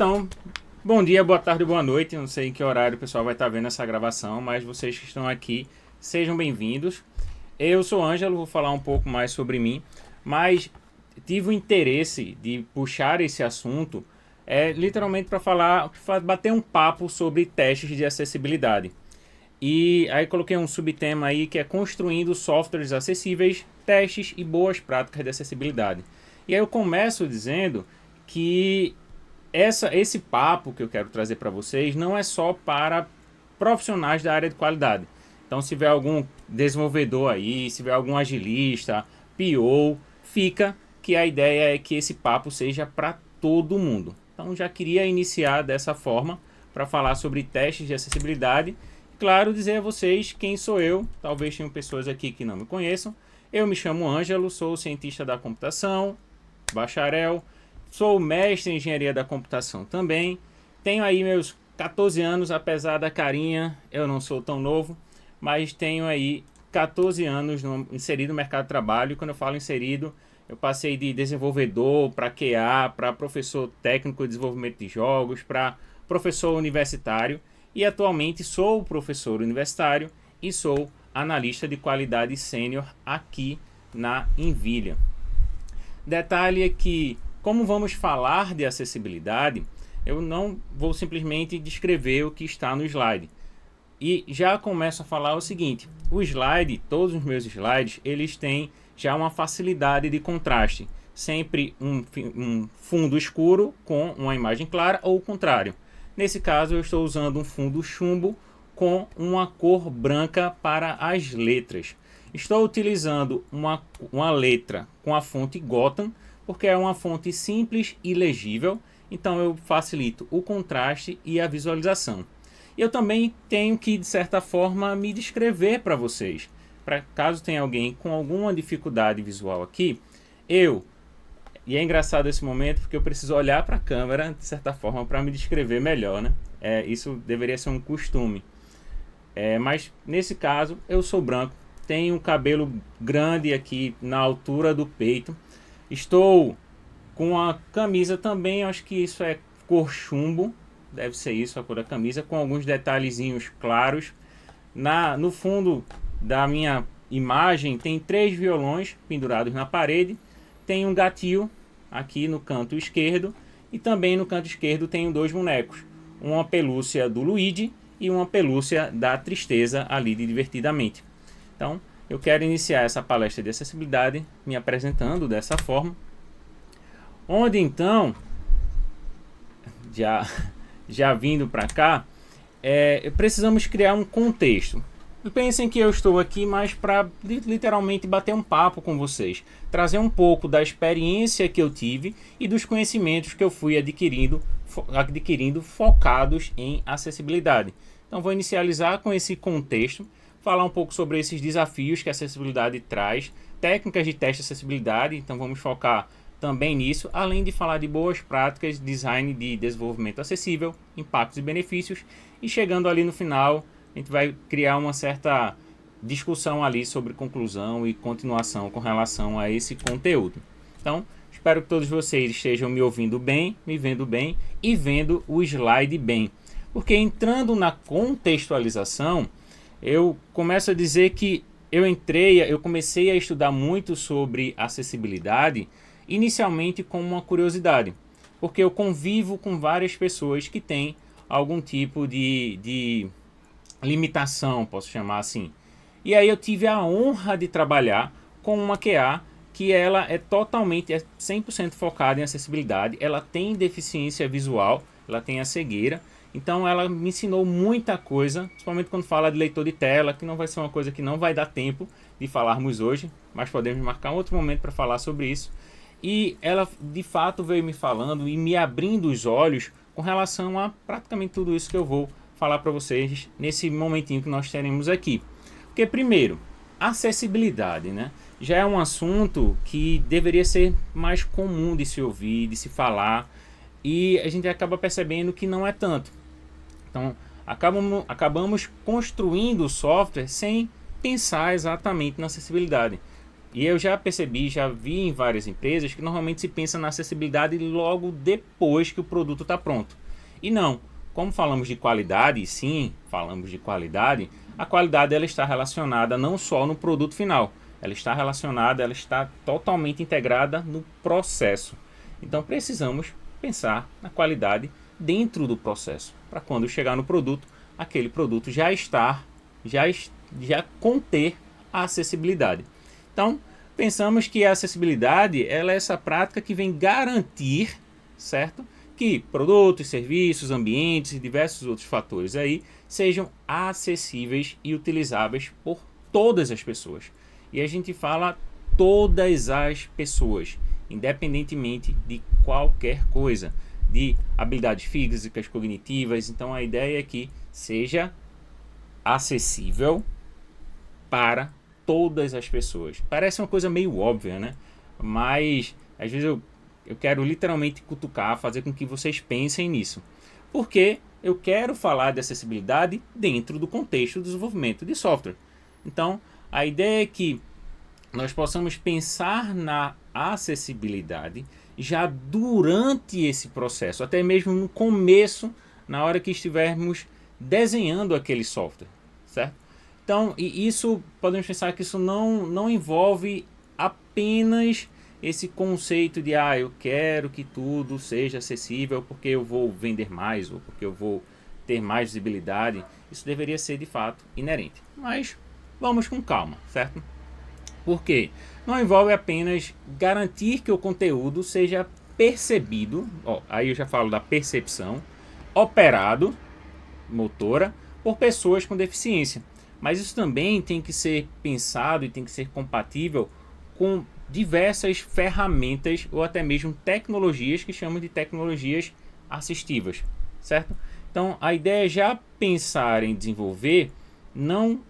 Então, bom dia, boa tarde, boa noite. Eu não sei em que horário o pessoal vai estar vendo essa gravação, mas vocês que estão aqui, sejam bem-vindos. Eu sou Ângelo, vou falar um pouco mais sobre mim, mas tive o interesse de puxar esse assunto literalmente para bater um papo sobre testes de acessibilidade. E aí coloquei um subtema aí que é construindo softwares acessíveis, testes e boas práticas de acessibilidade. E aí eu começo dizendo que esse papo que eu quero trazer para vocês não é só para profissionais da área de qualidade. Então, se tiver algum desenvolvedor aí, se tiver algum agilista, PO, fica que a ideia é que esse papo seja para todo mundo. Então, já queria iniciar dessa forma para falar sobre testes de acessibilidade. Claro, dizer a vocês quem sou eu. Talvez tenham pessoas aqui que não me conheçam. Eu me chamo Ângelo, sou cientista da computação, bacharel, sou mestre em engenharia da computação também. Tenho aí meus 14 anos, apesar da carinha, eu não sou tão novo, mas tenho aí 14 anos inserido no mercado de trabalho. E quando eu falo inserido, eu passei de desenvolvedor para QA, para professor técnico de desenvolvimento de jogos, para professor universitário. E atualmente sou professor universitário e sou analista de qualidade sênior aqui na Envilha. Detalhe é que, como vamos falar de acessibilidade, eu não vou simplesmente descrever o que está no slide. E já começo a falar o seguinte: o slide, todos os meus slides, eles têm já uma facilidade de contraste. Sempre um fundo escuro com uma imagem clara ou o contrário. Nesse caso, eu estou usando um fundo chumbo com uma cor branca para as letras. Estou utilizando uma letra com a fonte Gotham, porque é uma fonte simples e legível, então eu facilito o contraste e a visualização. Eu também tenho que, de certa forma, me descrever para vocês. Para caso tenha alguém com alguma dificuldade visual aqui, e é engraçado esse momento porque eu preciso olhar para a câmera, de certa forma, para me descrever melhor, né? Isso deveria ser um costume. Mas nesse caso, eu sou branco, tenho um cabelo grande aqui na altura do peito. Estou com a camisa também, acho que isso é cor chumbo, deve ser isso a cor da camisa, com alguns detalhezinhos claros. No fundo da minha imagem tem 3 violões pendurados na parede, tem um gatilho aqui no canto esquerdo e também no canto esquerdo tenho 2 bonecos, uma pelúcia do Luigi e uma pelúcia da Tristeza ali de Divertidamente. Então, eu quero iniciar essa palestra de acessibilidade me apresentando dessa forma, onde então, já vindo para cá, precisamos criar um contexto. Pensem que eu estou aqui mais para literalmente bater um papo com vocês, trazer um pouco da experiência que eu tive e dos conhecimentos que eu fui adquirindo focados em acessibilidade. Então vou inicializar com esse contexto, falar um pouco sobre esses desafios que a acessibilidade traz, técnicas de teste de acessibilidade, então vamos focar também nisso, além de falar de boas práticas de design de desenvolvimento acessível, impactos e benefícios, e chegando ali no final, a gente vai criar uma certa discussão ali sobre conclusão e continuação com relação a esse conteúdo. Então, espero que todos vocês estejam me ouvindo bem, me vendo bem e vendo o slide bem. Porque entrando na contextualização, eu começo a dizer que eu comecei a estudar muito sobre acessibilidade, inicialmente com uma curiosidade, porque eu convivo com várias pessoas que têm algum tipo de limitação, posso chamar assim. E aí eu tive a honra de trabalhar com uma QA que ela é 100% focada em acessibilidade, ela tem deficiência visual, ela tem a cegueira, então ela me ensinou muita coisa, principalmente quando fala de leitor de tela, que não vai ser uma coisa que não vai dar tempo de falarmos hoje, mas podemos marcar um outro momento para falar sobre isso. E ela de fato veio me falando e me abrindo os olhos com relação a praticamente tudo isso que eu vou falar para vocês nesse momentinho que nós teremos aqui. Porque primeiro, acessibilidade, né? Já é um assunto que deveria ser mais comum de se ouvir, de se falar, e a gente acaba percebendo que não é tanto. Então, acabamos construindo o software sem pensar exatamente na acessibilidade. E eu já percebi, já vi em várias empresas que normalmente se pensa na acessibilidade logo depois que o produto está pronto. E não, como falamos de qualidade, sim, falamos de qualidade, a qualidade ela está relacionada não só no produto final, ela está relacionada, ela está totalmente integrada no processo. Então precisamos pensar na qualidade dentro do processo, para quando chegar no produto, aquele produto já conter a acessibilidade. Então, pensamos que a acessibilidade ela é essa prática que vem garantir, certo? Que produtos, serviços, ambientes e diversos outros fatores aí sejam acessíveis e utilizáveis por todas as pessoas. E a gente fala todas as pessoas, independentemente de qualquer coisa, de habilidades físicas, cognitivas. Então a ideia é que seja acessível para todas as pessoas. Parece uma coisa meio óbvia, né? Mas às vezes eu quero literalmente cutucar, fazer com que vocês pensem nisso. Porque eu quero falar de acessibilidade dentro do contexto do desenvolvimento de software. Então, a ideia é que nós possamos pensar na acessibilidade já durante esse processo, até mesmo no começo, na hora que estivermos desenhando aquele software, certo? Então, e isso, podemos pensar que isso não envolve apenas esse conceito de eu quero que tudo seja acessível porque eu vou vender mais ou porque eu vou ter mais visibilidade. Isso deveria ser de fato inerente. Mas vamos com calma, certo? Porque não envolve apenas garantir que o conteúdo seja percebido, aí eu já falo da percepção, operado, motora, por pessoas com deficiência. Mas isso também tem que ser pensado e tem que ser compatível com diversas ferramentas ou até mesmo tecnologias que chamam de tecnologias assistivas, certo? Então a ideia é já pensar em desenvolver, não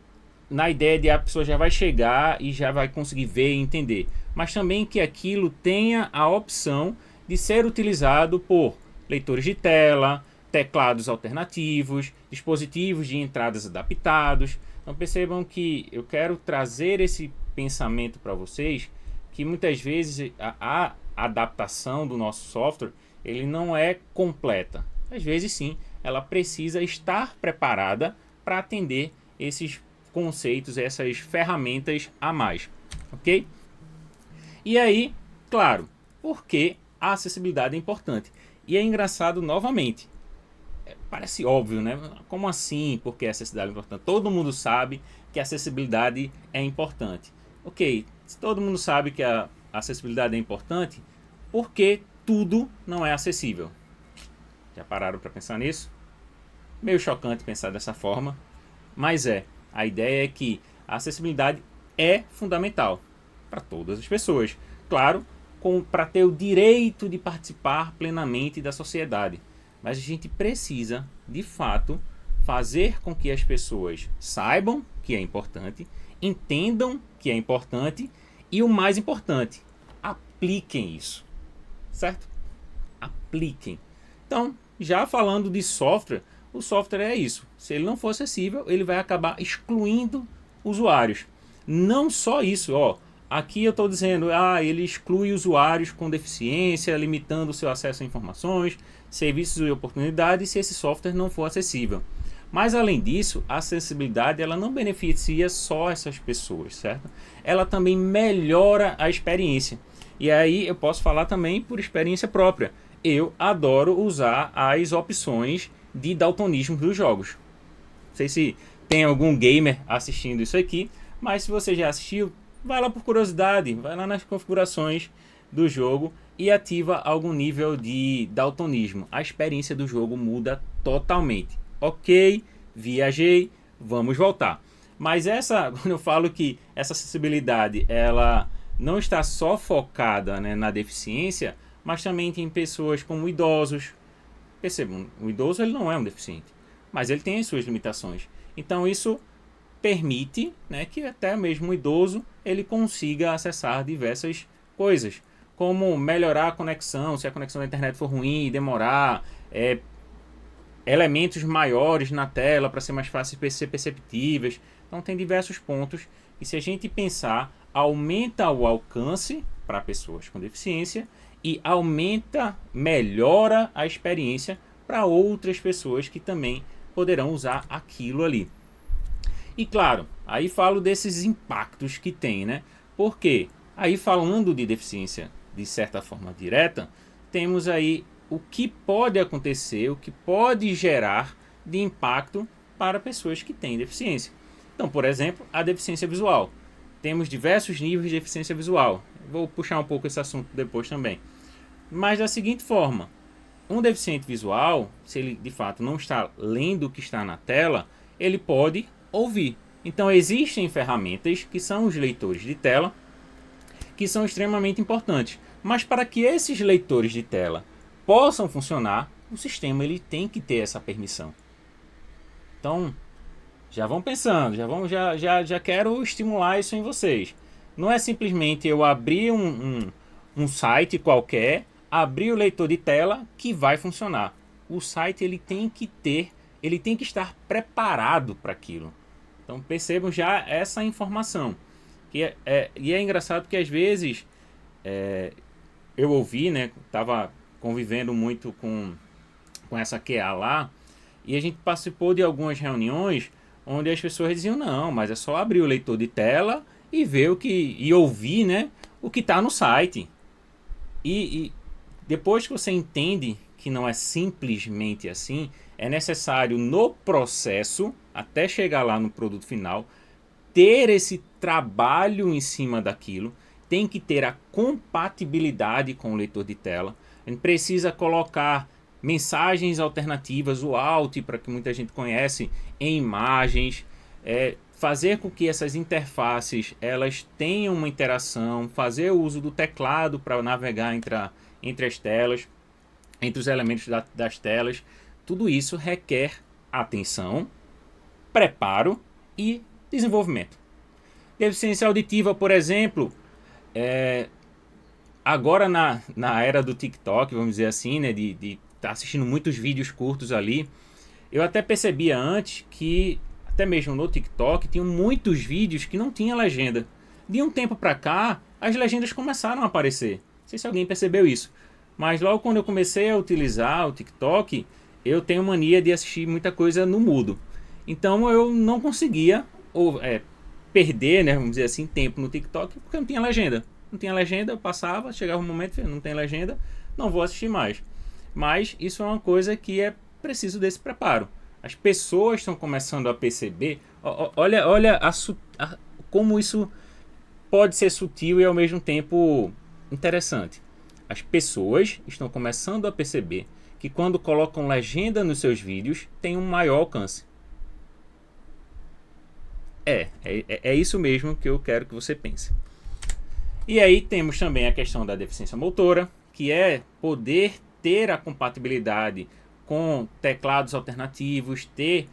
na ideia de a pessoa já vai chegar e já vai conseguir ver e entender, mas também que aquilo tenha a opção de ser utilizado por leitores de tela, teclados alternativos, dispositivos de entradas adaptados. Então percebam que eu quero trazer esse pensamento para vocês, que muitas vezes a adaptação do nosso software ele não é completa. Às vezes sim, ela precisa estar preparada para atender esses conceitos, essas ferramentas a mais, ok? E aí, claro, por que a acessibilidade é importante? E é engraçado novamente, parece óbvio, né? Como assim? Por que a acessibilidade é importante? Todo mundo sabe que a acessibilidade é importante. Ok, se todo mundo sabe que a acessibilidade é importante, por que tudo não é acessível? Já pararam para pensar nisso? Meio chocante pensar dessa forma, mas a ideia é que a acessibilidade é fundamental para todas as pessoas. Claro, para ter o direito de participar plenamente da sociedade. Mas a gente precisa, de fato, fazer com que as pessoas saibam que é importante, entendam que é importante e o mais importante, apliquem isso. Certo? Apliquem. Então, já falando de software, o software é isso. Se ele não for acessível, ele vai acabar excluindo usuários. Não só isso, aqui eu estou dizendo, ele exclui usuários com deficiência, limitando o seu acesso a informações, serviços e oportunidades se esse software não for acessível. Mas além disso, a acessibilidade ela não beneficia só essas pessoas, certo? Ela também melhora a experiência. E aí eu posso falar também por experiência própria. Eu adoro usar as opções de daltonismo dos jogos. Não sei se tem algum gamer assistindo isso aqui, mas se você já assistiu, vai lá por curiosidade, vai lá nas configurações do jogo e ativa algum nível de daltonismo. A experiência do jogo muda totalmente. Ok, viajei, vamos voltar. Mas quando eu falo que essa acessibilidade ela não está só focada, né, na deficiência, mas também tem pessoas como idosos. Percebam, o idoso ele não é um deficiente, mas ele tem as suas limitações. Então isso permite, né, que até mesmo o idoso ele consiga acessar diversas coisas, como melhorar a conexão, se a conexão da internet for ruim e demorar, elementos maiores na tela para ser mais fácil de ser perceptíveis. Então tem diversos pontos e se a gente pensar aumenta o alcance para pessoas com deficiência e melhora a experiência para outras pessoas que também poderão usar aquilo ali. E claro, aí falo desses impactos que tem, né? Porque aí falando de deficiência de certa forma direta, temos aí o que pode acontecer, o que pode gerar de impacto para pessoas que têm deficiência. Então, por exemplo, a deficiência visual. Temos diversos níveis de deficiência visual. Vou puxar um pouco esse assunto depois também. Mas da seguinte forma, um deficiente visual, se ele de fato não está lendo o que está na tela, ele pode ouvir. Então existem ferramentas que são os leitores de tela, que são extremamente importantes. Mas para que esses leitores de tela possam funcionar, o sistema ele tem que ter essa permissão. Então, já vão pensando, já quero estimular isso em vocês. Não é simplesmente eu abrir um site qualquer, abrir o leitor de tela que vai funcionar. O site ele tem que estar preparado para aquilo. Então percebam já essa informação. E é engraçado que às vezes eu ouvi, né? Estava convivendo muito com essa QA lá, e a gente participou de algumas reuniões onde as pessoas diziam, não, mas é só abrir o leitor de tela e ver e ouvir, né, o que está no site. E depois que você entende que não é simplesmente assim, é necessário no processo, até chegar lá no produto final, ter esse trabalho em cima daquilo, tem que ter a compatibilidade com o leitor de tela. A gente precisa colocar mensagens alternativas, o alt, para que muita gente conhece, em imagens, fazer com que essas interfaces elas tenham uma interação, fazer o uso do teclado para navegar entre as telas, entre os elementos das telas. Tudo isso requer atenção, preparo e desenvolvimento. Deficiência auditiva, por exemplo, agora na era do TikTok, vamos dizer assim, né, de estar assistindo muitos vídeos curtos ali, eu até percebia antes que, até mesmo no TikTok, tinham muitos vídeos que não tinha legenda. De um tempo pra cá, as legendas começaram a aparecer. Não sei se alguém percebeu isso. Mas logo quando eu comecei a utilizar o TikTok, eu tenho mania de assistir muita coisa no mudo. Então eu não conseguia perder, né, vamos dizer assim, tempo no TikTok, porque não tinha legenda. Não tinha legenda, eu passava, chegava um momento, não tem legenda, não vou assistir mais. Mas isso é uma coisa que é preciso desse preparo. As pessoas estão começando a perceber, olha como isso pode ser sutil e ao mesmo tempo interessante. As pessoas estão começando a perceber que quando colocam legenda nos seus vídeos, tem um maior alcance. É isso mesmo que eu quero que você pense. E aí temos também a questão da deficiência motora, que é poder ter a compatibilidade com teclados alternativos, ter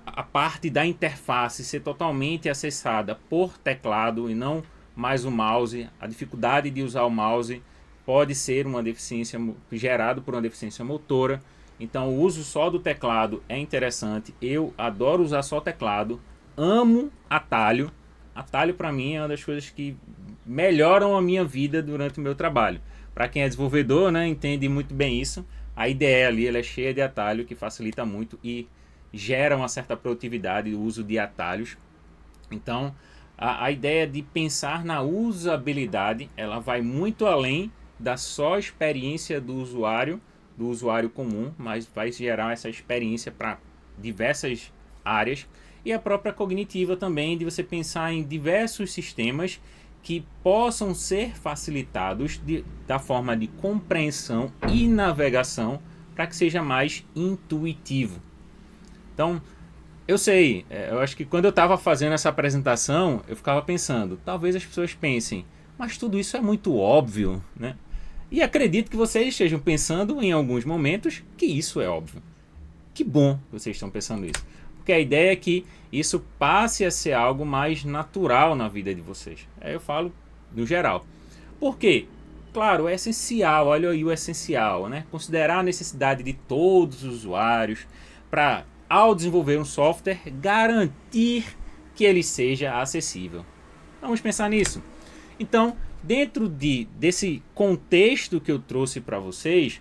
a parte da interface ser totalmente acessada por teclado e não mais o mouse. A dificuldade de usar o mouse pode ser uma deficiência gerada por uma deficiência motora. Então o uso só do teclado é interessante. Eu adoro usar só teclado, amo atalho. Atalho para mim é uma das coisas que melhoram a minha vida durante o meu trabalho. Para quem é desenvolvedor, né, entende muito bem isso. A IDE ali ela é cheia de atalho que facilita muito e gera uma certa produtividade o uso de atalhos. Então a ideia de pensar na usabilidade ela vai muito além da só experiência do usuário comum, mas vai gerar essa experiência para diversas áreas. E a própria cognitiva também, de você pensar em diversos sistemas que possam ser facilitados da forma de compreensão e navegação para que seja mais intuitivo. Então, eu sei, eu acho que quando eu estava fazendo essa apresentação, eu ficava pensando, talvez as pessoas pensem, mas tudo isso é muito óbvio, né? E acredito que vocês estejam pensando em alguns momentos que isso é óbvio. Que bom que vocês estão pensando isso. Porque a ideia é que isso passe a ser algo mais natural na vida de vocês. Aí eu falo no geral. Por quê? Claro, é essencial, olha aí o essencial, né? Considerar a necessidade de todos os usuários para, ao desenvolver um software, garantir que ele seja acessível. Vamos pensar nisso. Então, dentro desse contexto que eu trouxe para vocês,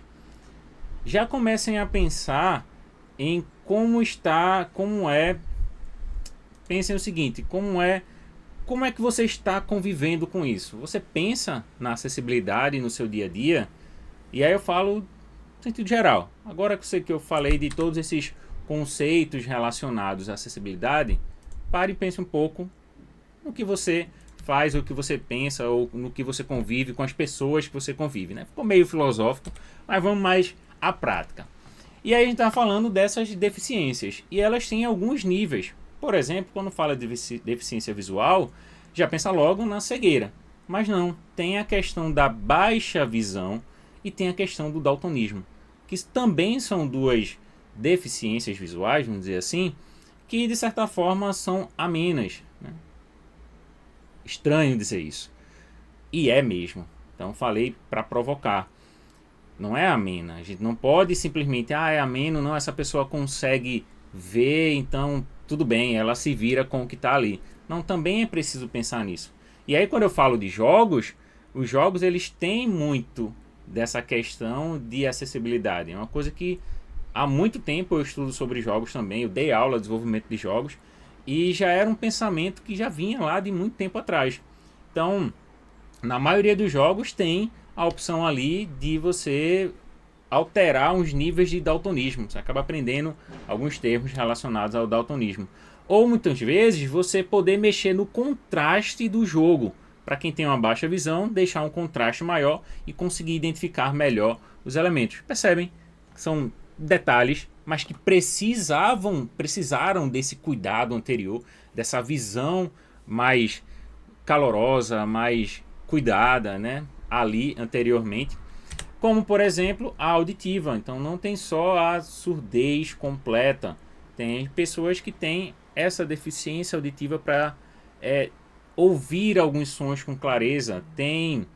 já comecem a pensar em pensem o seguinte, como é que você está convivendo com isso? Você pensa na acessibilidade no seu dia a dia? E aí eu falo no sentido geral. Agora que eu falei de todos esses conceitos relacionados à acessibilidade, pare e pense um pouco no que você faz, ou o que você pensa, ou no que você convive com as pessoas que você convive, né? Ficou meio filosófico, mas vamos mais à prática. E aí a gente está falando dessas deficiências, e elas têm alguns níveis. Por exemplo, quando fala de deficiência visual, já pensa logo na cegueira. Mas não, tem a questão da baixa visão e tem a questão do daltonismo, que também são duas deficiências visuais, vamos dizer assim, que de certa forma são amenas, né? Estranho dizer isso. E é mesmo. Então falei para provocar. Não é amena. A gente não pode simplesmente, é ameno, não, essa pessoa consegue ver, então tudo bem, ela se vira com o que está ali. Não, também é preciso pensar nisso. E aí quando eu falo de jogos, os jogos eles têm muito dessa questão de acessibilidade. É uma coisa que há muito tempo eu estudo sobre jogos também, eu dei aula de desenvolvimento de jogos, e já era um pensamento que já vinha lá de muito tempo atrás. Então, na maioria dos jogos tem a opção ali de você alterar os níveis de daltonismo. Você acaba aprendendo alguns termos relacionados ao daltonismo. Ou muitas vezes você poder mexer no contraste do jogo. Para quem tem uma baixa visão, deixar um contraste maior e conseguir identificar melhor os elementos. Percebem? São detalhes, mas que precisaram desse cuidado anterior, dessa visão mais calorosa, mais cuidada, né, ali anteriormente. Como, por exemplo, a auditiva. Então não tem só a surdez completa. Tem pessoas que têm essa deficiência auditiva para ouvir alguns sons com clareza. Tem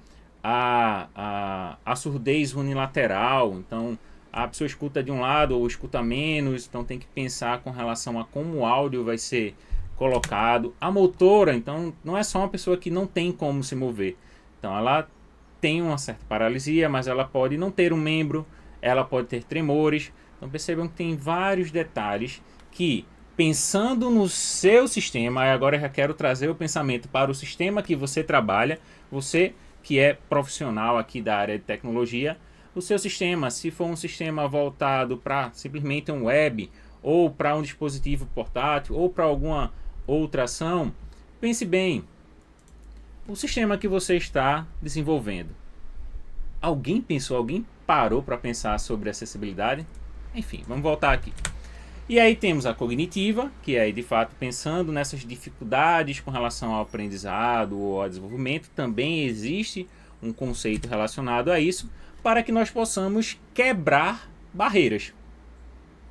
a surdez unilateral. Então a pessoa escuta de um lado ou escuta menos. Então tem que pensar com relação a como o áudio vai ser colocado. A motora, então, não é só uma pessoa que não tem como se mover. Então ela tem uma certa paralisia, mas ela pode não ter um membro, ela pode ter tremores. Então percebam que tem vários detalhes que, pensando no seu sistema, agora eu já quero trazer o pensamento para o sistema que você trabalha, você que é profissional aqui da área de tecnologia, o seu sistema, se for um sistema voltado para simplesmente um web, ou para um dispositivo portátil, ou para alguma outra ação, pense bem, o sistema que você está desenvolvendo. Alguém parou para pensar sobre acessibilidade? Enfim, vamos voltar aqui. E aí temos a cognitiva, que é de fato pensando nessas dificuldades com relação ao aprendizado ou ao desenvolvimento. Também existe um conceito relacionado a isso, para que nós possamos quebrar barreiras.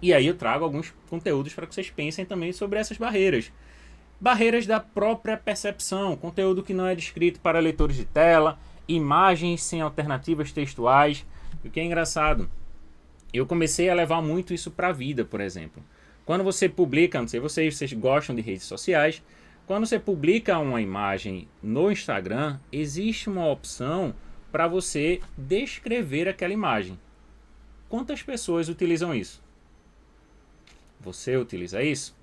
E aí eu trago alguns conteúdos para que vocês pensem também sobre essas barreiras. Barreiras da própria percepção, conteúdo que não é descrito para leitores de tela, imagens sem alternativas textuais. O que é engraçado, eu comecei a levar muito isso para a vida, por exemplo. Quando você publica, não sei vocês gostam de redes sociais, quando você publica uma imagem no Instagram, existe uma opção para você descrever aquela imagem. Quantas pessoas utilizam isso? Você utiliza isso?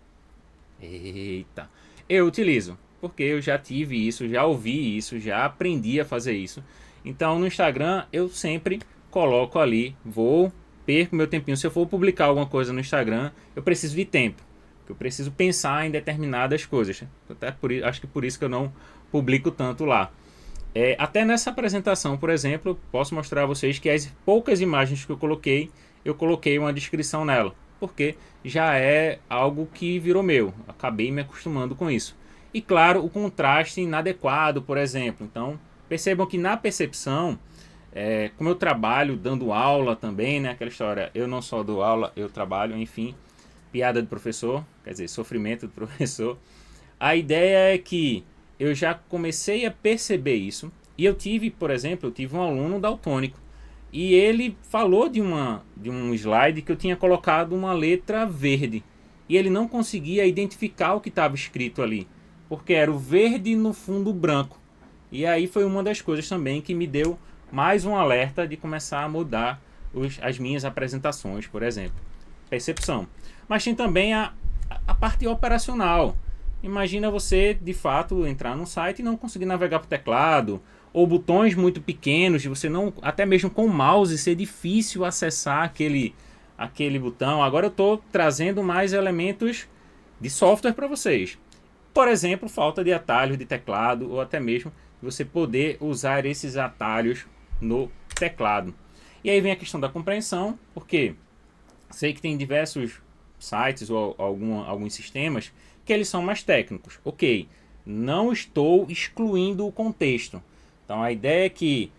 Eita! Eu utilizo, porque eu já tive isso, já ouvi isso, já aprendi a fazer isso. Então no Instagram eu sempre coloco ali, perco meu tempinho. Se eu for publicar alguma coisa no Instagram, eu preciso de tempo. Eu preciso pensar em determinadas coisas. Acho que por isso que eu não publico tanto lá. Até nessa apresentação, por exemplo, posso mostrar a vocês que as poucas imagens que eu coloquei uma descrição nela. Porque já é algo que virou meu. Acabei me acostumando com isso. E claro, o contraste inadequado, por exemplo. Então, percebam que na percepção, como eu trabalho dando aula também, né? Aquela história, eu não só dou aula, eu trabalho, enfim. Piada do professor, quer dizer, sofrimento do professor. A ideia é que eu já comecei a perceber isso. E eu tive, por exemplo, um aluno daltônico. E ele falou de um slide que eu tinha colocado uma letra verde. E ele não conseguia identificar o que estava escrito ali. porque era o verde no fundo branco. E aí foi uma das coisas também que me deu mais um alerta de começar a mudar as minhas apresentações, por exemplo. Percepção. Mas tem também a parte operacional. Imagina você, de fato, entrar num site e não conseguir navegar por teclado, ou botões muito pequenos, de você não, até mesmo com o mouse, ser difícil acessar aquele botão. Agora eu estou trazendo mais elementos de software para vocês. Por exemplo, falta de atalhos de teclado, ou até mesmo você poder usar esses atalhos no teclado. E aí vem a questão da compreensão, porque sei que tem diversos sites ou alguns sistemas que eles são mais técnicos. Ok, não estou excluindo o contexto. Então a ideia é que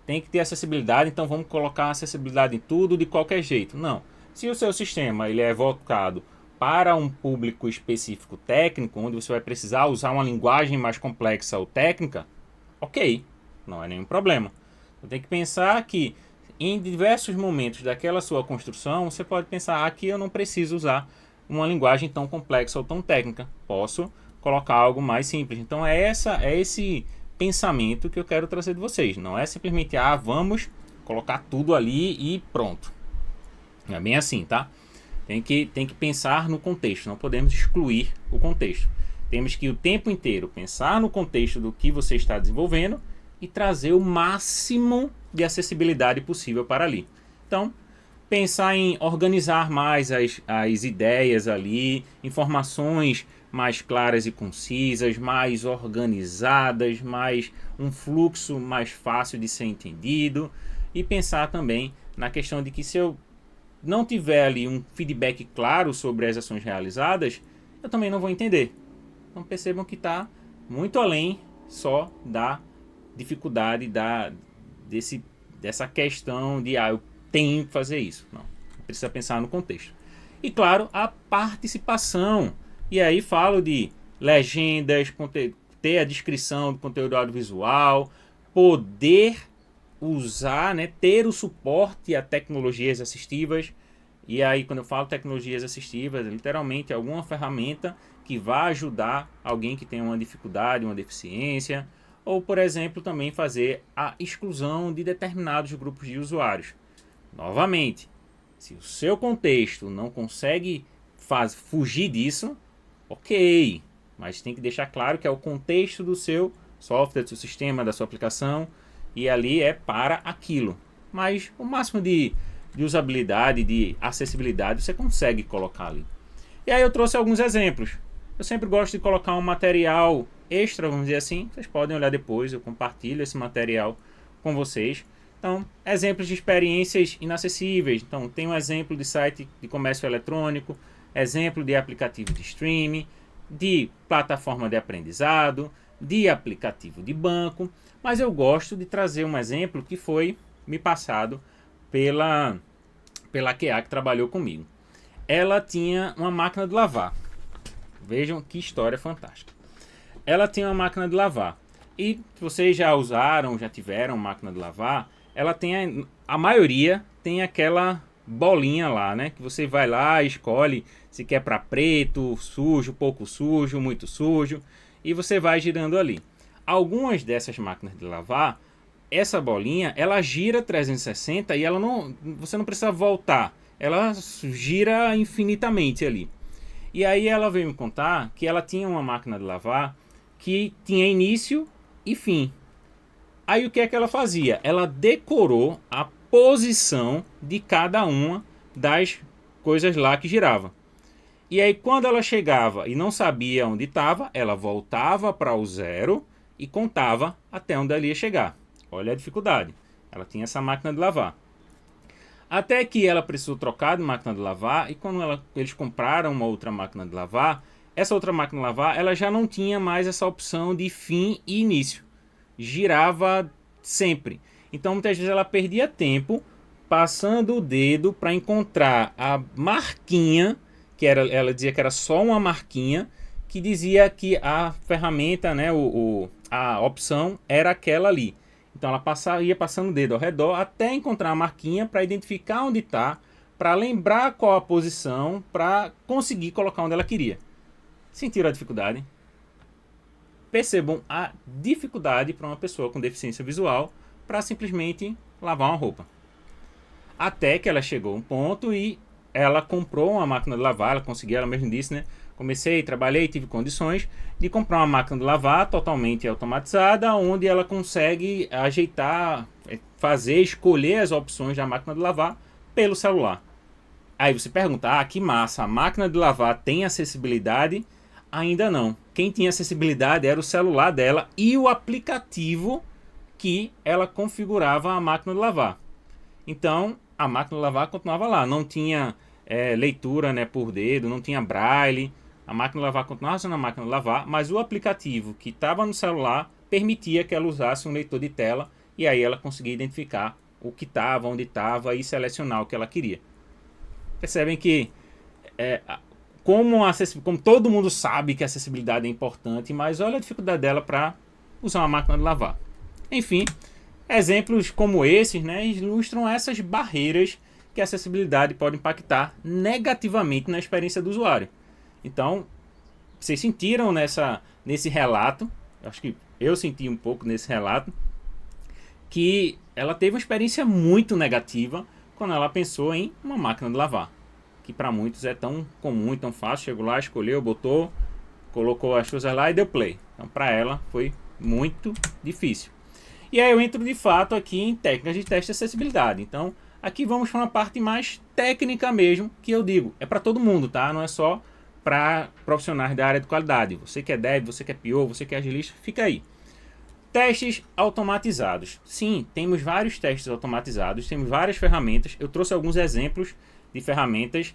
tem que ter acessibilidade, então vamos colocar acessibilidade em tudo de qualquer jeito. Não. Se o seu sistema ele é voltado para um público específico técnico, onde você vai precisar usar uma linguagem mais complexa ou técnica, ok, não é nenhum problema. Você tem que pensar que em diversos momentos daquela sua construção, você pode pensar, aqui eu não preciso usar uma linguagem tão complexa ou tão técnica. Posso colocar algo mais simples. Então é esse pensamento que eu quero trazer de vocês. Não é simplesmente, vamos colocar tudo ali e pronto. Não é bem assim, tá? Tem que pensar no contexto, não podemos excluir o contexto. Temos que o tempo inteiro pensar no contexto do que você está desenvolvendo e trazer o máximo de acessibilidade possível para ali. Então, pensar em organizar mais as ideias ali, informações mais claras e concisas, mais organizadas, mais um fluxo mais fácil de ser entendido, e pensar também na questão de que se eu não tiver ali um feedback claro sobre as ações realizadas, eu também não vou entender. Então percebam que está muito além só da dificuldade dessa questão de eu tenho que fazer isso. Não, precisa pensar no contexto. E claro, a participação. E aí falo de legendas, ter a descrição do conteúdo audiovisual, poder usar, ter o suporte a tecnologias assistivas. E aí quando eu falo tecnologias assistivas, literalmente alguma ferramenta que vai ajudar alguém que tem uma dificuldade, uma deficiência, ou por exemplo também fazer a exclusão de determinados grupos de usuários. Novamente, se o seu contexto não consegue fugir disso, ok, mas tem que deixar claro que é o contexto do seu software, do seu sistema, da sua aplicação, e ali é para aquilo. Mas o máximo de usabilidade, de acessibilidade, você consegue colocar ali. E aí eu trouxe alguns exemplos. Eu sempre gosto de colocar um material extra, vamos dizer assim. Vocês podem olhar depois, eu compartilho esse material com vocês. Então, exemplos de experiências inacessíveis. Então, tem um exemplo de site de comércio eletrônico, exemplo de aplicativo de streaming, de plataforma de aprendizado, de aplicativo de banco. Mas eu gosto de trazer um exemplo que foi me passado pela QA que trabalhou comigo. Ela tinha uma máquina de lavar. Vejam que história fantástica. Ela tinha uma máquina de lavar. E vocês já usaram, já tiveram máquina de lavar, ela tem a maioria tem aquela bolinha lá, né? Que você vai lá, escolhe se quer para preto, sujo, pouco sujo, muito sujo, e você vai girando ali. Algumas dessas máquinas de lavar, essa bolinha, ela gira 360 e você não precisa voltar. Ela gira infinitamente ali. E aí ela veio me contar que ela tinha uma máquina de lavar que tinha início e fim. Aí o que é que ela fazia? Ela decorou a posição de cada uma das coisas lá que girava. E aí quando ela chegava e não sabia onde estava, ela voltava para o zero e contava até onde ela ia chegar. Olha a dificuldade. Ela tinha essa máquina de lavar. Até que ela precisou trocar de máquina de lavar, e quando eles compraram uma outra máquina de lavar, essa outra máquina de lavar ela já não tinha mais essa opção de fim e início. Girava sempre. Então muitas vezes ela perdia tempo passando o dedo para encontrar a marquinha, ela dizia que era só uma marquinha, que dizia que a ferramenta, a opção era aquela ali. Então ela ia passando o dedo ao redor até encontrar a marquinha para identificar onde está, para lembrar qual a posição, para conseguir colocar onde ela queria. Sentiram a dificuldade? Percebam a dificuldade para uma pessoa com deficiência visual para simplesmente lavar uma roupa. Até que ela chegou a um ponto e ela comprou uma máquina de lavar, ela conseguiu, ela mesma disse, né? Comecei, trabalhei, tive condições de comprar uma máquina de lavar totalmente automatizada, onde ela consegue ajeitar, fazer, escolher as opções da máquina de lavar pelo celular. Aí você pergunta, que massa, a máquina de lavar tem acessibilidade? Ainda não. Quem tinha acessibilidade era o celular dela e o aplicativo que ela configurava a máquina de lavar. Então, a máquina de lavar continuava lá. Não tinha leitura, né, por dedo, não tinha braille. A máquina de lavar continuava sendo a máquina de lavar, mas o aplicativo que estava no celular permitia que ela usasse um leitor de tela e aí ela conseguia identificar o que estava, onde estava e selecionar o que ela queria. Percebem que como todo mundo sabe que a acessibilidade é importante, mas olha a dificuldade dela para usar uma máquina de lavar. Enfim, exemplos como esses, né, ilustram essas barreiras que a acessibilidade pode impactar negativamente na experiência do usuário. Então, vocês sentiram nesse relato, acho que eu senti um pouco nesse relato, que ela teve uma experiência muito negativa quando ela pensou em uma máquina de lavar, que para muitos é tão comum e tão fácil. Chegou lá, escolheu, botou, colocou as coisas lá e deu play. Então para ela foi muito difícil. E aí eu entro de fato aqui em técnicas de teste de acessibilidade. Então aqui vamos para uma parte mais técnica mesmo, que eu digo, é para todo mundo, tá? Não é só para profissionais da área de qualidade. Você que é dev, você que é PO, você que é agilista, fica aí. Testes automatizados. Sim, temos vários testes automatizados, temos várias ferramentas. Eu trouxe alguns exemplos de ferramentas.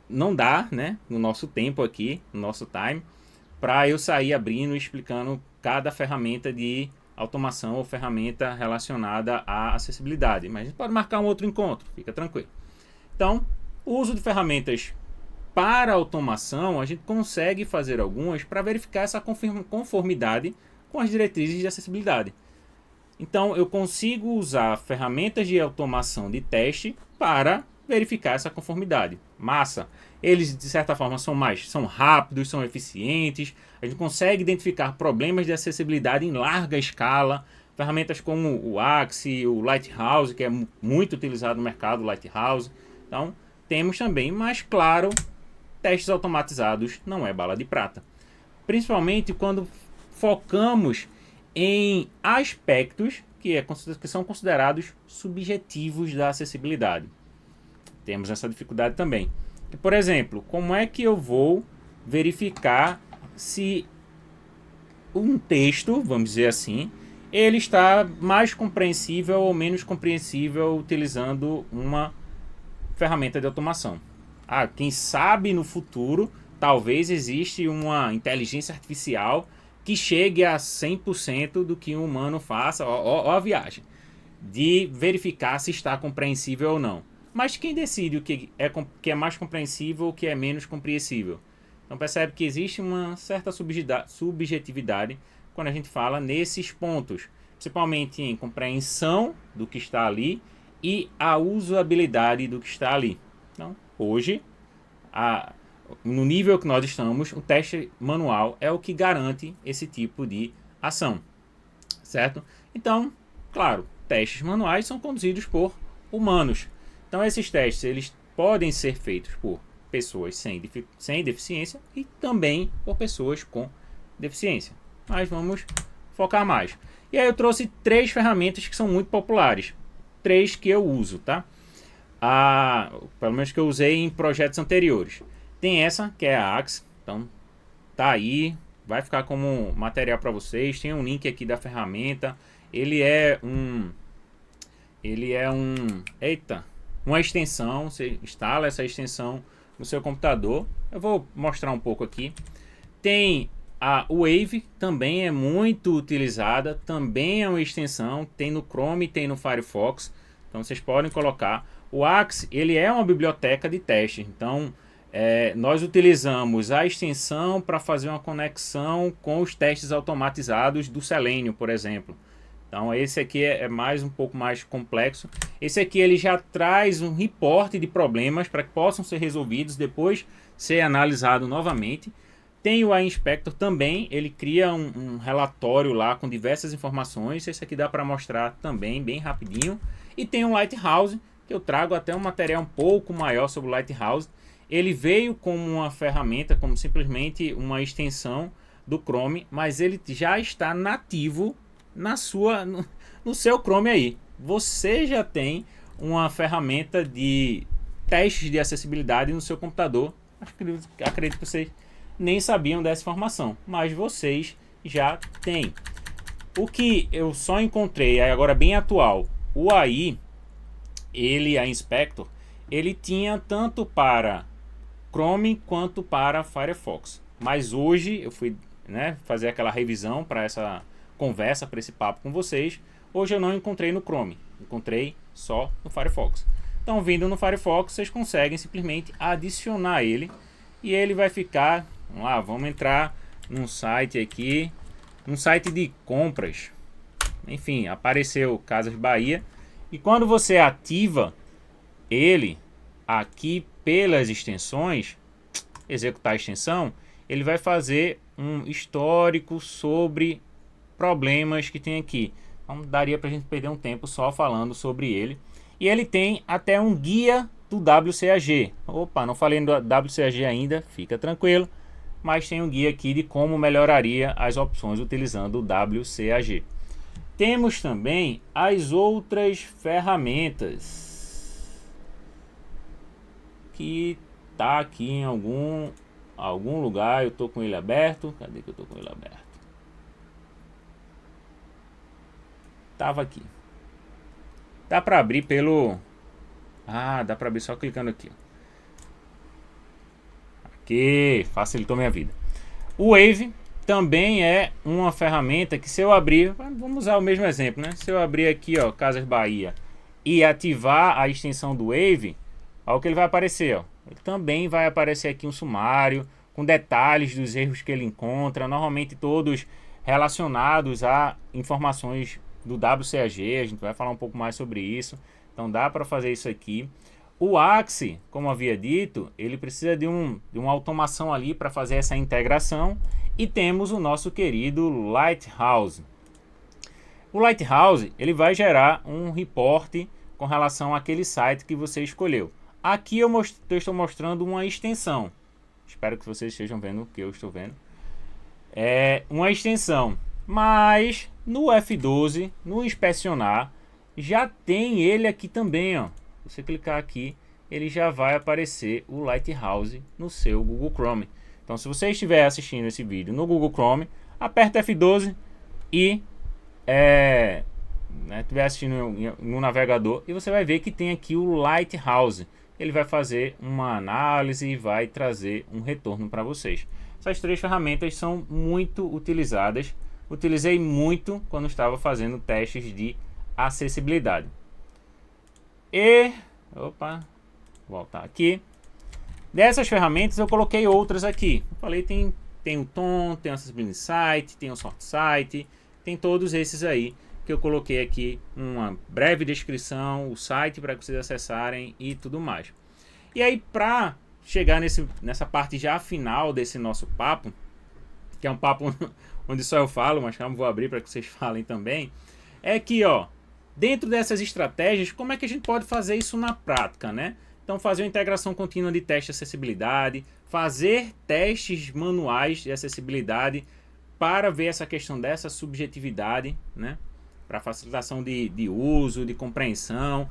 Não dá, né, no nosso tempo aqui, no nosso time, para eu sair abrindo e explicando cada ferramenta de automação ou ferramenta relacionada à acessibilidade. Mas a gente pode marcar um outro encontro, fica tranquilo. Então, o uso de ferramentas para automação, a gente consegue fazer algumas para verificar essa conformidade com as diretrizes de acessibilidade. Então, eu consigo usar ferramentas de automação de teste para verificar essa conformidade. Massa! Eles, de certa forma, são rápidos, são eficientes. A gente consegue identificar problemas de acessibilidade em larga escala. Ferramentas como o Axie, o Lighthouse, que é muito utilizado no mercado, o Lighthouse. Então, temos também, mas claro, testes automatizados não é bala de prata. Principalmente quando focamos em aspectos que são considerados subjetivos da acessibilidade. Temos essa dificuldade também. Por exemplo, como é que eu vou verificar se um texto, vamos dizer assim, ele está mais compreensível ou menos compreensível utilizando uma ferramenta de automação? Quem sabe no futuro, talvez existe uma inteligência artificial que chegue a 100% do que um humano faça, ó a viagem, de verificar se está compreensível ou não. Mas quem decide o que é mais compreensível ou o que é menos compreensível? Então percebe que existe uma certa subjetividade quando a gente fala nesses pontos, principalmente em compreensão do que está ali e a usabilidade do que está ali. Então, hoje, no nível que nós estamos, o teste manual é o que garante esse tipo de ação, certo? Então, claro, testes manuais são conduzidos por humanos. Então esses testes eles podem ser feitos por pessoas sem deficiência e também por pessoas com deficiência. Mas vamos focar mais. E aí eu trouxe 3 ferramentas que são muito populares. 3 que eu uso, tá? Pelo menos que eu usei em projetos anteriores. Tem essa, que é a Axie. Então, tá aí. Vai ficar como material para vocês. Tem um link aqui da ferramenta. Ele é uma extensão. Você instala essa extensão no seu computador. Eu vou mostrar um pouco aqui. Tem a Wave, também é muito utilizada. Também é uma extensão. Tem no Chrome, tem no Firefox. Então vocês podem colocar. O Axie, ele é uma biblioteca de teste. Então nós utilizamos a extensão para fazer uma conexão com os testes automatizados do Selenium, por exemplo. Então esse aqui é um pouco mais complexo. Esse aqui ele já traz um reporte de problemas para que possam ser resolvidos, depois ser analisado novamente. Tem o iInspector também, ele cria um relatório lá com diversas informações. Esse aqui dá para mostrar também, bem rapidinho. E tem o Lighthouse, que eu trago até um material um pouco maior sobre o Lighthouse. Ele veio como uma ferramenta, como simplesmente uma extensão do Chrome, mas ele já está nativo no seu Chrome aí. Você já tem uma ferramenta de testes de acessibilidade no seu computador. Acredito que vocês nem sabiam dessa informação, mas vocês já têm. O que eu só encontrei agora bem atual, o AI, a Inspector, ele tinha tanto para Chrome quanto para Firefox. Mas hoje eu fui, fazer aquela revisão para essa conversa, para esse papo com vocês. Hoje eu não encontrei no Chrome, encontrei só no Firefox. Então, vindo no Firefox, vocês conseguem simplesmente adicionar ele e ele vai ficar. Vamos lá, vamos entrar num site aqui, um site de compras. Enfim, apareceu Casas Bahia. E quando você ativa ele aqui pelas extensões, executar a extensão, ele vai fazer um histórico sobre problemas que tem aqui. Então daria para a gente perder um tempo só falando sobre ele. E ele tem até um guia do WCAG. Opa, não falei do WCAG ainda, fica tranquilo. Mas tem um guia aqui de como melhoraria as opções utilizando o WCAG. Temos também as outras ferramentas que tá aqui em algum lugar. Eu tô com ele aberto. Cadê que eu tô com ele aberto? Tava aqui. Dá para abrir pelo... dá para abrir só clicando aqui. Aqui, facilitou minha vida. O Wave também é uma ferramenta que, se eu abrir... Vamos usar o mesmo exemplo, né? Se eu abrir aqui, ó, Casas Bahia, e ativar a extensão do Wave, olha o que ele vai aparecer, ó. Ele também vai aparecer aqui um sumário com detalhes dos erros que ele encontra, normalmente todos relacionados a informações do WCAG. A gente vai falar um pouco mais sobre isso. Então dá para fazer isso aqui. O Axe, como havia dito, ele precisa de uma automação ali para fazer essa integração. E temos o nosso querido Lighthouse. O Lighthouse, ele vai gerar um report com relação àquele site que você escolheu. Aqui eu estou mostrando uma extensão. Espero que vocês estejam vendo o que eu estou vendo. É uma extensão. Mas no F12, no inspecionar, já tem ele aqui também, ó. Se você clicar aqui, ele já vai aparecer o Lighthouse no seu Google Chrome. Então, se você estiver assistindo esse vídeo no Google Chrome, aperta F12 e estiver assistindo no navegador, e você vai ver que tem aqui o Lighthouse. Ele vai fazer uma análise e vai trazer um retorno para vocês. Essas três ferramentas são muito utilizadas. Utilizei muito quando estava fazendo testes de acessibilidade. E, voltar aqui. Dessas ferramentas eu coloquei outras aqui. Eu falei, tem o Tom, tem o Accessibility Insight, tem o SortSite, tem todos esses aí que eu coloquei aqui uma breve descrição, o site para que vocês acessarem e tudo mais. E aí, para chegar nessa parte já final desse nosso papo, que é um papo onde só eu falo, mas calma, vou abrir para que vocês falem também, é que, ó, dentro dessas estratégias, como é que a gente pode fazer isso na prática, né? Então, fazer uma integração contínua de teste de acessibilidade, fazer testes manuais de acessibilidade para ver essa questão dessa subjetividade, né? Para facilitação de uso, de compreensão,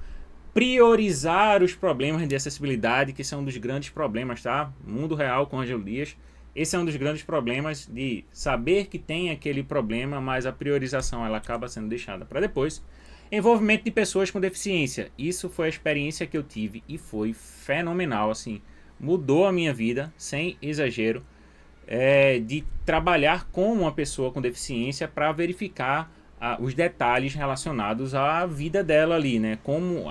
priorizar os problemas de acessibilidade, que são um dos grandes problemas, tá? Mundo real com Ângelo Dias. Esse é um dos grandes problemas, de saber que tem aquele problema, mas a priorização ela acaba sendo deixada para depois. Envolvimento de pessoas com deficiência. Isso foi a experiência que eu tive e foi fenomenal, assim. Mudou a minha vida, sem exagero, de trabalhar com uma pessoa com deficiência para verificar os detalhes relacionados à vida dela ali, né? Como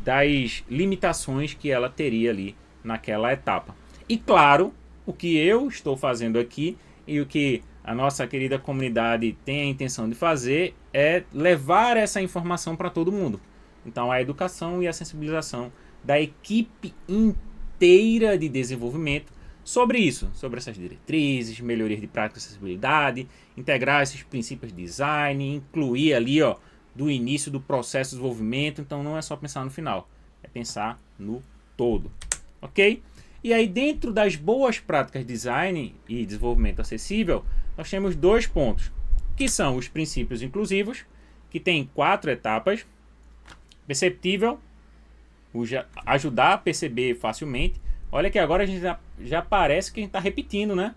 das limitações que ela teria ali naquela etapa. E claro, o que eu estou fazendo aqui e o que a nossa querida comunidade tem a intenção de fazer é levar essa informação para todo mundo. Então, a educação e a sensibilização da equipe inteira de desenvolvimento sobre isso, sobre essas diretrizes, melhorias de prática de acessibilidade, integrar esses princípios de design, incluir ali, ó, do início do processo de desenvolvimento. Então não é só pensar no final, é pensar no todo, ok? E aí, dentro das boas práticas de design e desenvolvimento acessível, nós temos 2 pontos, que são os princípios inclusivos, que tem 4 etapas: perceptível, ajudar a perceber facilmente. Olha que agora a gente já parece que a gente está repetindo, né?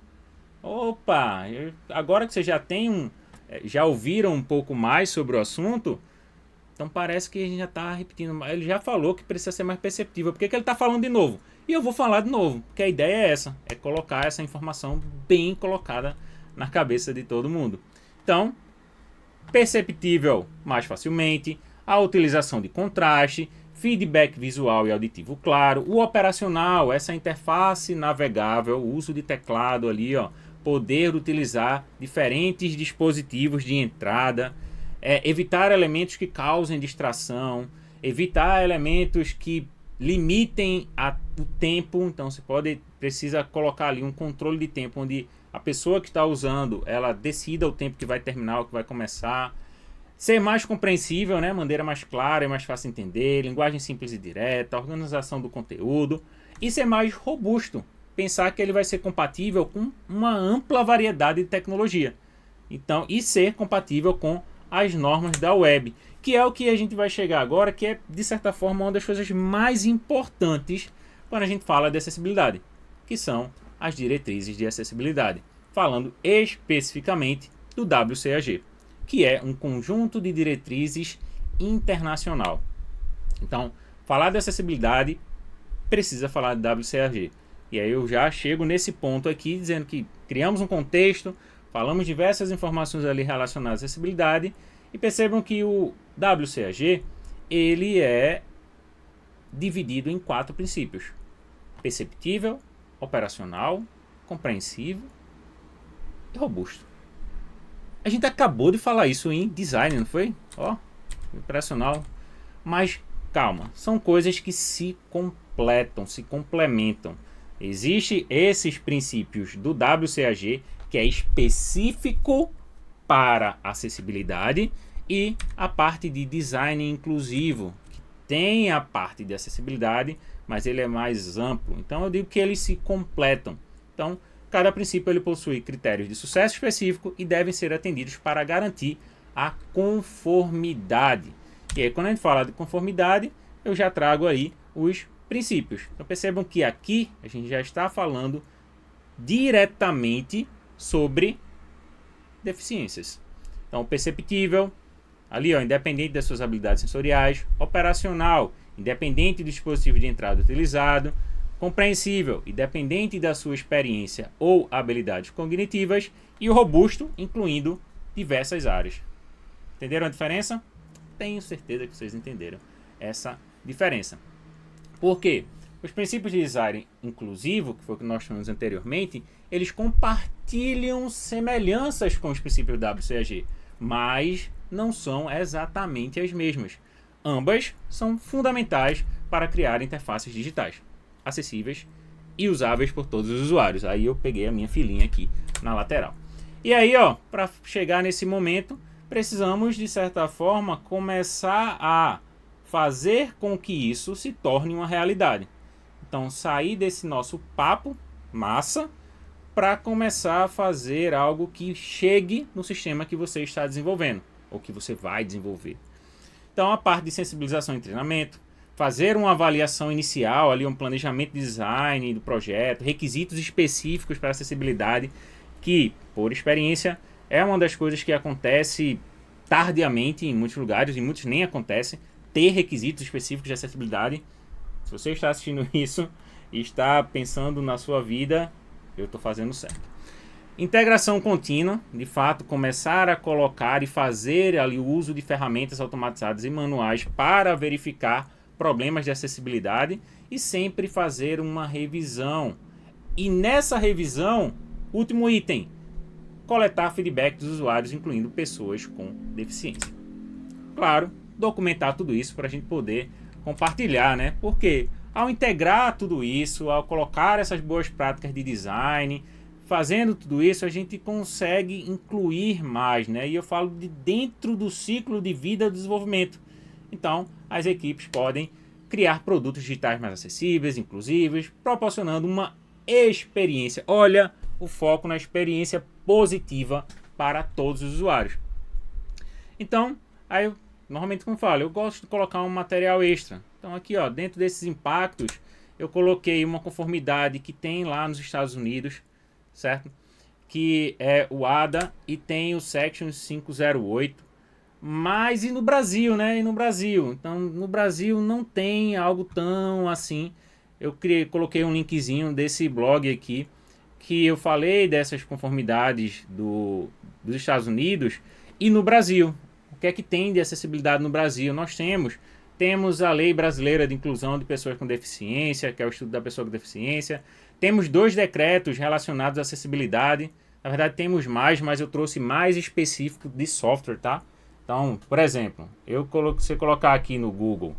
Opa, agora que vocês já ouviram um pouco mais sobre o assunto, então parece que a gente já está repetindo. Ele já falou que precisa ser mais perceptível. Por que ele está falando de novo? E eu vou falar de novo, porque a ideia é essa, é colocar essa informação bem colocada na cabeça de todo mundo. Então, perceptível mais facilmente, a utilização de contraste, feedback visual e auditivo claro, o operacional, essa interface navegável, o uso de teclado ali, ó, poder utilizar diferentes dispositivos de entrada, evitar elementos que causem distração, evitar elementos que limitem o tempo. Então você precisa colocar ali um controle de tempo onde a pessoa que está usando, ela decida o tempo que vai terminar, o que vai começar. Ser mais compreensível, né? Maneira mais clara e mais fácil de entender, linguagem simples e direta, organização do conteúdo. E ser mais robusto, pensar que ele vai ser compatível com uma ampla variedade de tecnologia. Então, e ser compatível com as normas da web, que é o que a gente vai chegar agora, que é, de certa forma, uma das coisas mais importantes quando a gente fala de acessibilidade, que são as diretrizes de acessibilidade, falando especificamente do WCAG, que é um conjunto de diretrizes internacional. Então, falar de acessibilidade precisa falar de WCAG. E aí eu já chego nesse ponto aqui, dizendo que criamos um contexto, falamos diversas informações ali relacionadas à acessibilidade, e percebam que o WCAG, ele é dividido em 4 princípios: perceptível, operacional, compreensível e robusto. A gente acabou de falar isso em design, não foi? Ó, operacional. Mas calma, são coisas que se completam, se complementam. Existem esses princípios do WCAG, que é específico para acessibilidade, e a parte de design inclusivo, que tem a parte de acessibilidade, mas ele é mais amplo. Então eu digo que eles se completam. Então, cada princípio ele possui critérios de sucesso específico e devem ser atendidos para garantir a conformidade. E aí, quando a gente fala de conformidade, eu já trago aí os princípios. Então percebam que aqui a gente já está falando diretamente sobre deficiências. Então, perceptível, ali, ó, independente das suas habilidades sensoriais; operacional, independente do dispositivo de entrada utilizado; compreensível, independente da sua experiência ou habilidades cognitivas; e o robusto, incluindo diversas áreas. Entenderam a diferença? Tenho certeza que vocês entenderam essa diferença. Por quê? Os princípios de design inclusivo, que foi o que nós chamamos anteriormente, eles compartilham semelhanças com os princípios da WCAG, mas não são exatamente as mesmas. Ambas são fundamentais para criar interfaces digitais acessíveis e usáveis por todos os usuários. Aí eu peguei a minha filinha aqui na lateral. E aí, ó, para chegar nesse momento, precisamos, de certa forma, começar a fazer com que isso se torne uma realidade. Então, sair desse nosso papo massa para começar a fazer algo que chegue no sistema que você está desenvolvendo, ou que você vai desenvolver. Então, a parte de sensibilização e treinamento, fazer uma avaliação inicial, ali, um planejamento de design do projeto, requisitos específicos para acessibilidade, que, por experiência, é uma das coisas que acontece tardiamente em muitos lugares, e muitos nem acontece, ter requisitos específicos de acessibilidade. Se você está assistindo isso e está pensando na sua vida, eu estou fazendo certo. Integração contínua, de fato, começar a colocar e fazer ali o uso de ferramentas automatizadas e manuais para verificar problemas de acessibilidade e sempre fazer uma revisão. E nessa revisão, último item, coletar feedback dos usuários, incluindo pessoas com deficiência. Claro, documentar tudo isso para a gente poder compartilhar, né? Porque Ao integrar tudo isso, ao colocar essas boas práticas de design, fazendo tudo isso, a gente consegue incluir mais, né? E eu falo de dentro do ciclo de vida do desenvolvimento. Então, as equipes podem criar produtos digitais mais acessíveis, inclusivos, proporcionando uma experiência. Olha o foco na experiência positiva para todos os usuários. Então, aí eu, normalmente, como eu falo, eu gosto de colocar um material extra. Então aqui, ó, dentro desses impactos, eu coloquei uma conformidade que tem lá nos Estados Unidos, certo? Que é o ADA e tem o Section 508. Mas e no Brasil, né? E no Brasil? Então, no Brasil não tem algo tão assim. Eu coloquei um linkzinho desse blog aqui, que eu falei dessas conformidades dos Estados Unidos e no Brasil. O que é que tem de acessibilidade no Brasil? Nós temos a Lei Brasileira de Inclusão de Pessoas com Deficiência, que é o Estudo da Pessoa com Deficiência. Temos 2 decretos relacionados à acessibilidade. Na verdade, temos mais, mas eu trouxe mais específico de software, tá? Então, por exemplo, se você colocar aqui no Google,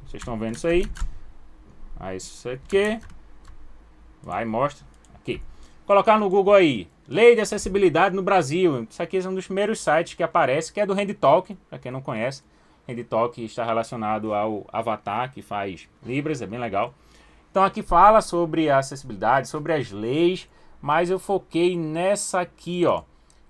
vocês estão vendo isso aí? Aí isso aqui, vai, mostra, aqui. Colocar no Google aí, Lei de Acessibilidade no Brasil. Isso aqui é um dos primeiros sites que aparece, que é do HandTalk, para quem não conhece. HandTalk está relacionado ao Avatar, que faz Libras, é bem legal. Então aqui fala sobre a acessibilidade, sobre as leis, mas eu foquei nessa aqui, ó,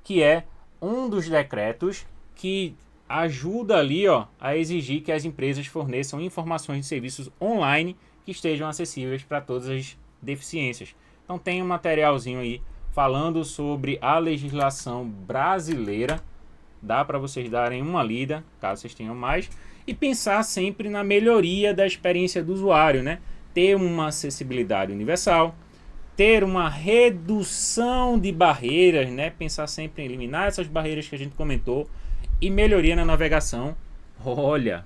que é um dos decretos que ajuda ali, ó, a exigir que as empresas forneçam informações de serviços online que estejam acessíveis para todas as deficiências. Então tem um materialzinho aí falando sobre a legislação brasileira. Dá para vocês darem uma lida, caso vocês tenham mais, e pensar sempre na melhoria da experiência do usuário, né? Ter uma acessibilidade universal, ter uma redução de barreiras, né? Pensar sempre em eliminar essas barreiras que a gente comentou e melhoria na navegação. Olha,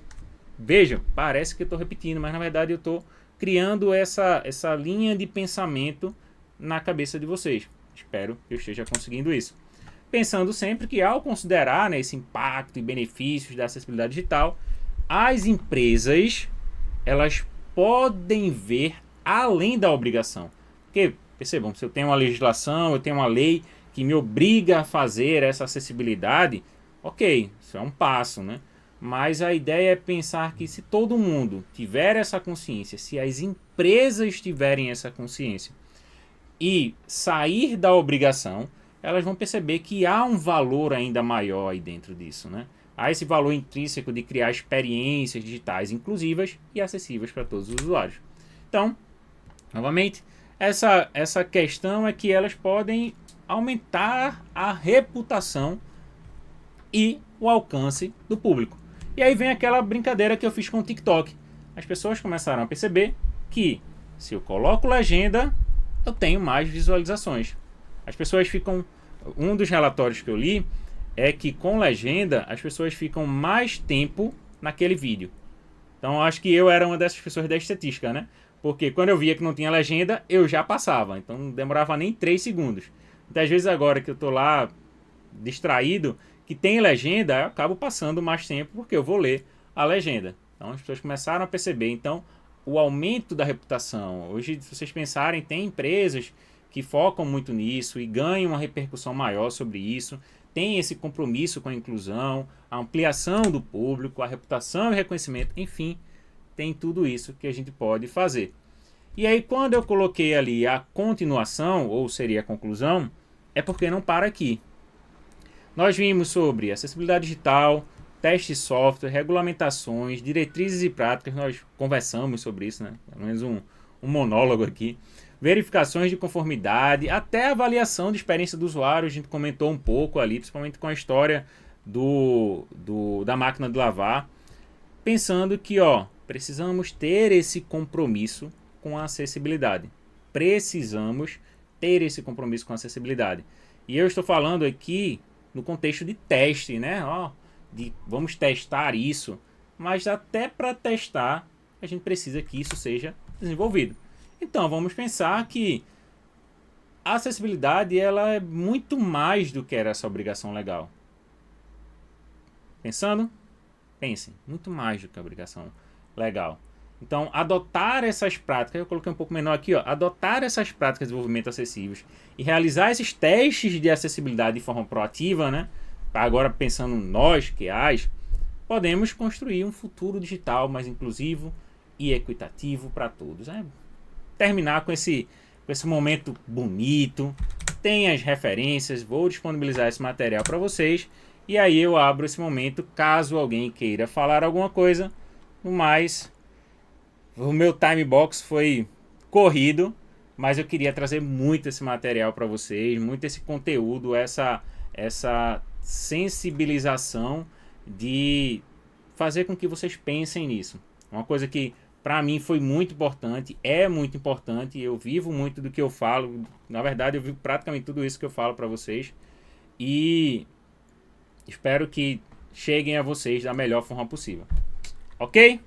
veja, parece que eu estou repetindo, mas na verdade eu estou criando essa linha de pensamento na cabeça de vocês. Espero que eu esteja conseguindo isso. Pensando sempre que ao considerar, né, esse impacto e benefícios da acessibilidade digital, as empresas elas podem ver além da obrigação. Porque, percebam, se eu tenho uma legislação, eu tenho uma lei que me obriga a fazer essa acessibilidade, ok, isso é um passo, né? Mas a ideia é pensar que se todo mundo tiver essa consciência, se as empresas tiverem essa consciência e sair da obrigação, elas vão perceber que há um valor ainda maior aí dentro disso, né? Há esse valor intrínseco de criar experiências digitais inclusivas e acessíveis para todos os usuários. Então, novamente, essa questão é que elas podem aumentar a reputação e o alcance do público. E aí vem aquela brincadeira que eu fiz com o TikTok. As pessoas começaram a perceber que se eu coloco legenda, eu tenho mais visualizações. As pessoas ficam... Um dos relatórios que eu li é que com legenda as pessoas ficam mais tempo naquele vídeo. Então acho que eu era uma dessas pessoas da estatística, né? Porque quando eu via que não tinha legenda, eu já passava. Então não demorava nem 3 segundos. Então, às vezes agora que eu tô lá distraído, que tem legenda, eu acabo passando mais tempo porque eu vou ler a legenda. Então as pessoas começaram a perceber. Então o aumento da reputação. Hoje, se vocês pensarem, tem empresas que focam muito nisso e ganham uma repercussão maior sobre isso. Tem esse compromisso com a inclusão, a ampliação do público, a reputação e reconhecimento, enfim, tem tudo isso que a gente pode fazer. E aí, quando eu coloquei ali a continuação, ou seria a conclusão, é porque não para aqui. Nós vimos sobre acessibilidade digital, teste de software, regulamentações, diretrizes e práticas, nós conversamos sobre isso, né? Pelo menos um monólogo aqui. Verificações de conformidade, até avaliação de experiência do usuário, a gente comentou um pouco ali, principalmente com a história da máquina de lavar, pensando que, ó, precisamos ter esse compromisso com a acessibilidade. Precisamos ter esse compromisso com a acessibilidade. E eu estou falando aqui no contexto de teste, né? Ó, vamos testar isso, mas até para testar, a gente precisa que isso seja desenvolvido. Então, vamos pensar que a acessibilidade ela é muito mais do que essa obrigação legal. Pensando? Pensem, muito mais do que a obrigação legal. Então, adotar essas práticas, eu coloquei um pouco menor aqui, ó, adotar essas práticas de desenvolvimento acessíveis e realizar esses testes de acessibilidade de forma proativa, né? Agora pensando nós, QAs, podemos construir um futuro digital mais inclusivo e equitativo para todos. Terminar com esse momento bonito. Tem as referências, vou disponibilizar esse material para vocês. E aí eu abro esse momento caso alguém queira falar alguma coisa. No mais, o meu time box foi corrido, mas eu queria trazer muito esse material para vocês, muito esse conteúdo, essa sensibilização de fazer com que vocês pensem nisso. Uma coisa que para mim foi muito importante, é muito importante, eu vivo muito do que eu falo, na verdade eu vivo praticamente tudo isso que eu falo para vocês e espero que cheguem a vocês da melhor forma possível. Ok?